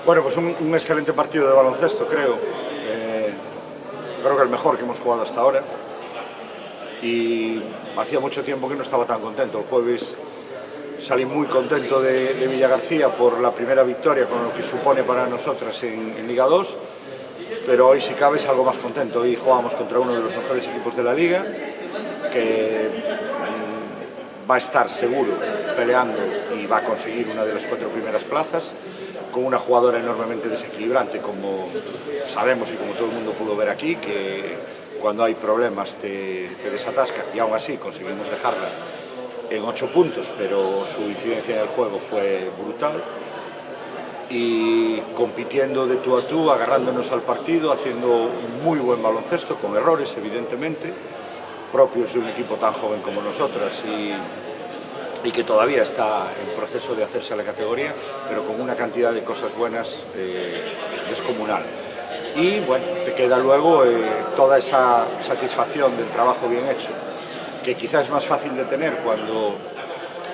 Bueno, pues un excelente partido de baloncesto, creo. Creo que el mejor que hemos jugado hasta ahora. Y hacía mucho tiempo que no estaba tan contento. El jueves salí muy contento de Villagarcía por la primera victoria, con lo que supone para nosotras en Liga 2. Pero hoy, si cabe, salgo más contento. Hoy jugamos contra uno de los mejores equipos de la Liga, que va a estar seguro peleando y va a conseguir una de las 4 primeras plazas, con una jugadora enormemente desequilibrante, como sabemos y como todo el mundo pudo ver aquí, que cuando hay problemas te desatasca, y aún así conseguimos dejarla en 8 puntos, pero su incidencia en el juego fue brutal. Y compitiendo de tú a tú, agarrándonos al partido, haciendo un muy buen baloncesto, con errores evidentemente, propios de un equipo tan joven como nosotras y que todavía está en proceso de hacerse a la categoría, pero con una cantidad de cosas buenas descomunal. Y bueno, te queda luego toda esa satisfacción del trabajo bien hecho, que quizás es más fácil de tener cuando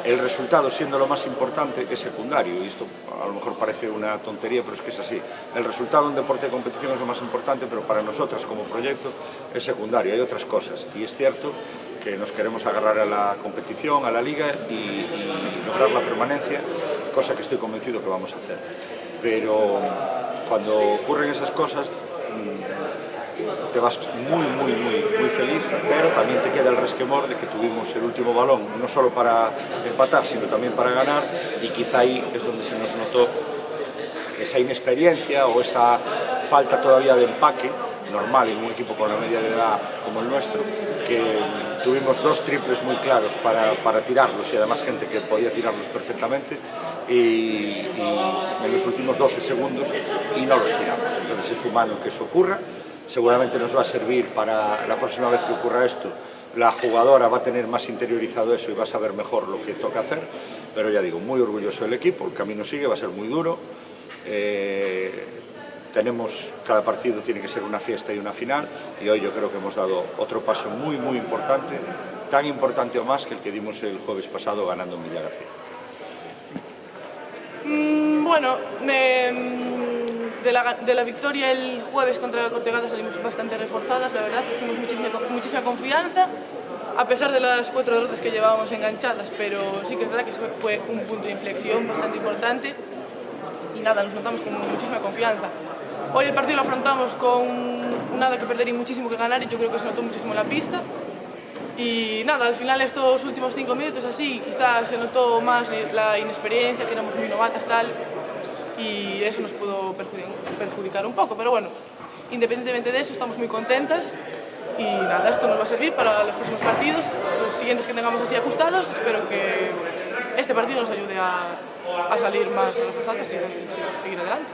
el resultado, siendo lo más importante, es secundario. Y esto a lo mejor parece una tontería, pero es que es así. El resultado en deporte de competición es lo más importante, pero para nosotras como proyecto es secundario, hay otras cosas. Y es cierto que nos queremos agarrar a la competición, a la liga y lograr la permanencia, cosa que estoy convencido que vamos a hacer. Pero cuando ocurren esas cosas te vas muy feliz, pero también te queda el resquemor de que tuvimos el último balón, no solo para empatar, sino también para ganar, y quizá ahí es donde se nos notó esa inexperiencia o esa falta todavía de empaque normal en un equipo con la media de edad como el nuestro, que tuvimos 2 triples muy claros para tirarlos, y además gente que podía tirarlos perfectamente, y en los últimos 12 segundos y no los tiramos. Entonces es humano que eso ocurra. Seguramente nos va a servir para la próxima vez que ocurra esto. La jugadora va a tener más interiorizado eso y va a saber mejor lo que toca hacer, pero ya digo, muy orgulloso del equipo, el camino sigue, va a ser muy duro. Cada partido tiene que ser una fiesta y una final, y hoy yo creo que hemos dado otro paso muy importante, tan importante o más que el que dimos el jueves pasado ganando en Villagarcía. Bueno, de la victoria el jueves contra Cortegada salimos bastante reforzadas, la verdad, tuvimos muchísima confianza, a pesar de las 4 derrotas que llevábamos enganchadas, pero sí que es verdad que fue un punto de inflexión bastante importante y nada, nos notamos con muchísima confianza. Hoy el partido lo afrontamos con nada que perder y muchísimo que ganar, y yo creo que se notó muchísimo en la pista. Y nada, al final estos últimos 5 minutos así, quizás se notó más la inexperiencia, que éramos muy novatas tal, y eso nos pudo perjudicar un poco, pero bueno, independientemente de eso estamos muy contentas y nada, esto nos va a servir para los próximos partidos, los siguientes que tengamos así ajustados. Espero que este partido nos ayude a salir más reforzadas y seguir adelante.